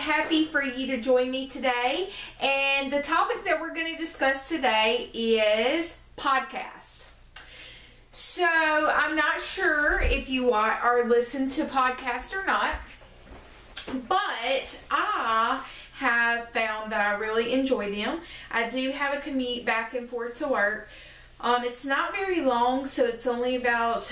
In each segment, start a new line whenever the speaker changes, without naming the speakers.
happy for you to join me today. And the topic that we're going to discuss today is podcasts. So I'm not sure if you are listening to podcasts or not, but I have found that I really enjoy them. I do have a commute back and forth to work. It's not very long, so it's only about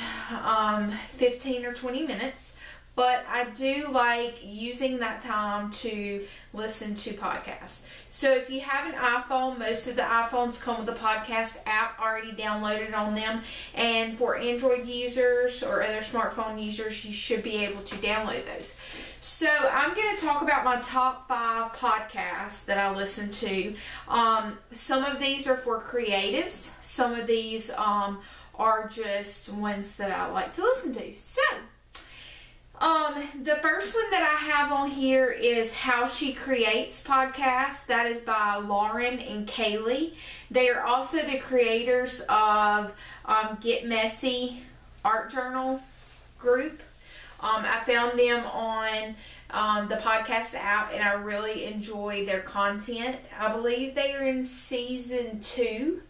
15 or 20 minutes. But I do like using that time to listen to podcasts. So if you have an iPhone, most of the iPhones come with a podcast app already downloaded on them. And for Android users or other smartphone users, you should be able to download those. So I'm going to talk about my top 5 podcasts that I listen to. Some of these are for creatives. Some of these are just ones that I like to listen to. So the first one that I have on here is How She Creates podcast. That is by Lauren and Cayley. They are also the creators of Get Messy Art Journal group. I found them on the podcast app, and I really enjoy their content. I believe they are in season 2.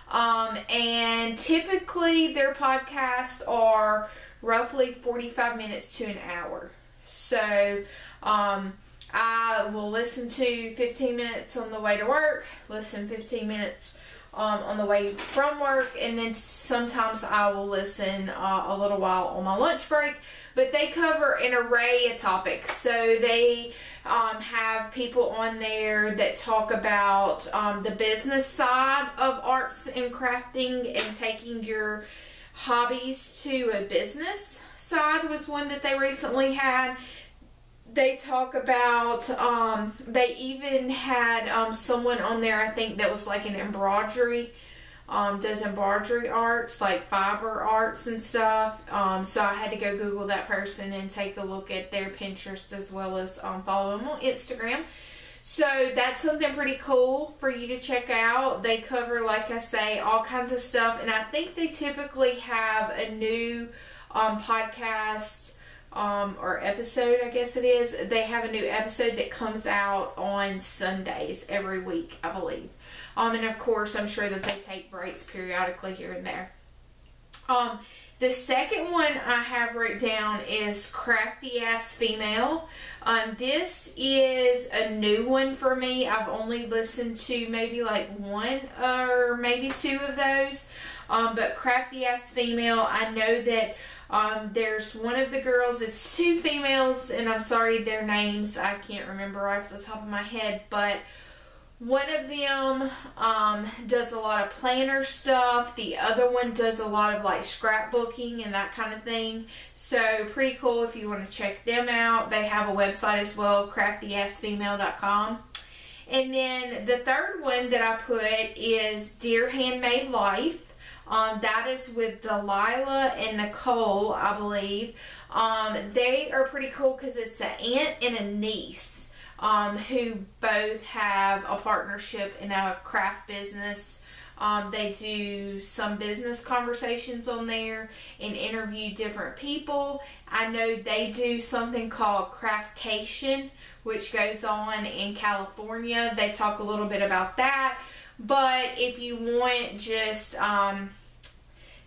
And typically their podcasts are roughly 45 minutes to an hour. So I will listen to 15 minutes on the way to work, listen 15 minutes on the way from work, and then sometimes I will listen a little while on my lunch break. But they cover an array of topics. So they have people on there that talk about the business side of arts and crafting and taking your hobbies to a business side was one that they recently had. They talk about, they even had someone on there, I think, that was like an embroidery, does embroidery arts, like fiber arts and stuff. So I had to go Google that person and take a look at their Pinterest as well as follow them on Instagram. So that's something pretty cool for you to check out. They cover, like I say, all kinds of stuff. And I think they typically have a new podcast or episode, I guess it is. They have a new episode that comes out on Sundays every week, I believe. And of course, I'm sure that they take breaks periodically here and there. The second one I have wrote down is Crafty Ass Female. This is a new one for me. I've only listened to maybe like 1 or maybe 2 of those. But Crafty Ass Female, I know that there's one of the girls, it's 2 females, and I'm sorry, their names I can't remember right off the top of my head, but one of them does a lot of planner stuff. The other one does a lot of like scrapbooking and that kind of thing. So pretty cool if you want to check them out. They have a website as well, CraftyAssFemale.com. And then the third one that I put is My Handmade Life. That is with Delilah and Nicole, I believe. They are pretty cool because it's an aunt and a niece. Who both have a partnership in a craft business. They do some business conversations on there and interview different people. I know they do something called Craftcation, which goes on in California. They talk a little bit about that. But if you want just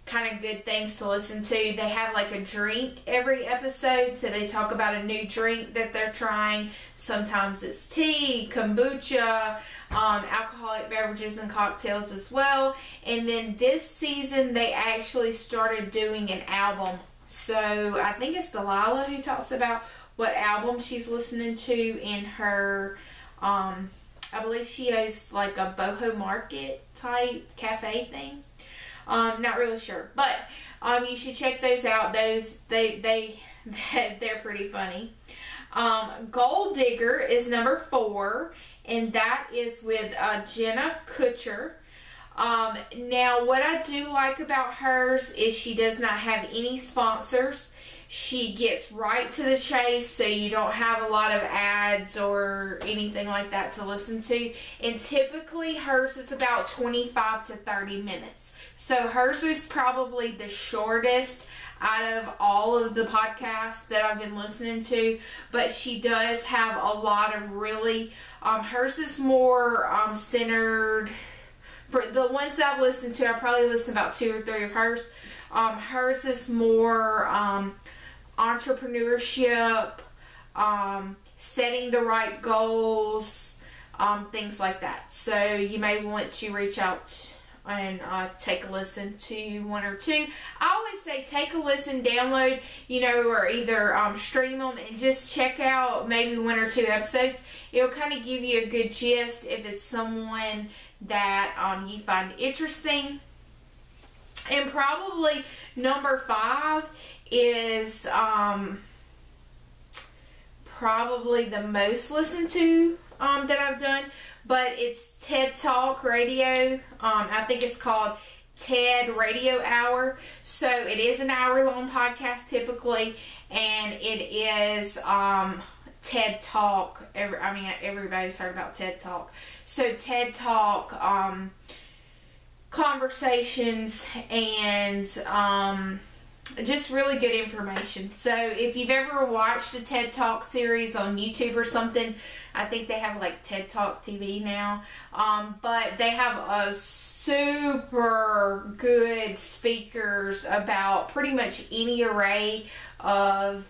kind of good things to listen to, they have like a drink every episode, so they talk about a new drink that they're trying. Sometimes it's tea, kombucha, alcoholic beverages and cocktails as well. And then this season they actually started doing an album. So I think it's Delilah who talks about what album she's listening to in her I believe she hosts like a boho market type cafe thing. Not really sure, but you should check those out. They're pretty funny. Gold Digger is number 4, and that is with Jenna Kutcher. Now, what I do like about hers is she does not have any sponsors. She gets right to the chase, so you don't have a lot of ads or anything like that to listen to. And typically hers is about 25 to 30 minutes. So hers is probably the shortest out of all of the podcasts that I've been listening to, but she does have a lot of really, hers is more centered, for the ones that I've listened to, I probably listened about 2 or 3 of hers. Hers is more entrepreneurship, setting the right goals, things like that. So you may want to reach out and take a listen to 1 or 2. I always say take a listen, download, or either stream them and just check out maybe 1 or 2 episodes. It'll kind of give you a good gist if it's someone that you find interesting. And probably number 5 is probably the most listened to that I've done, but it's TED Talk Radio. I think it's called TED Radio Hour. So it is an hour-long podcast typically, and it is TED Talk. Everybody's heard about TED Talk. So TED Talk conversations and just really good information. So if you've ever watched a TED Talk series on YouTube or something, I think they have like TED Talk TV now, but they have a super good speakers about pretty much any array of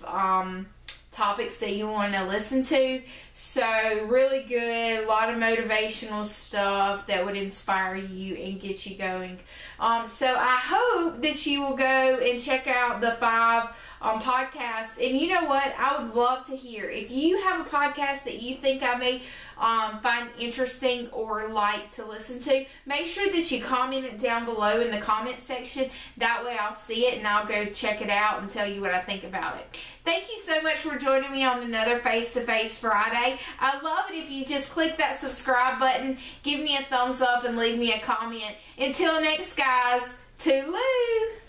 topics that you want to listen to. So really good, a lot of motivational stuff that would inspire you and get you going. So I hope that you will go and check out the 5 podcasts. And you know what? I would love to hear if you have a podcast that you think I may find interesting or like to listen to. Make sure that you comment it down below in the comment section. That way I'll see it and I'll go check it out and tell you what I think about it. Thank you so much for joining me on another Face to Face Friday. I'd love it if you just click that subscribe button, give me a thumbs up, and leave me a comment. Until next, guys, toodaloo!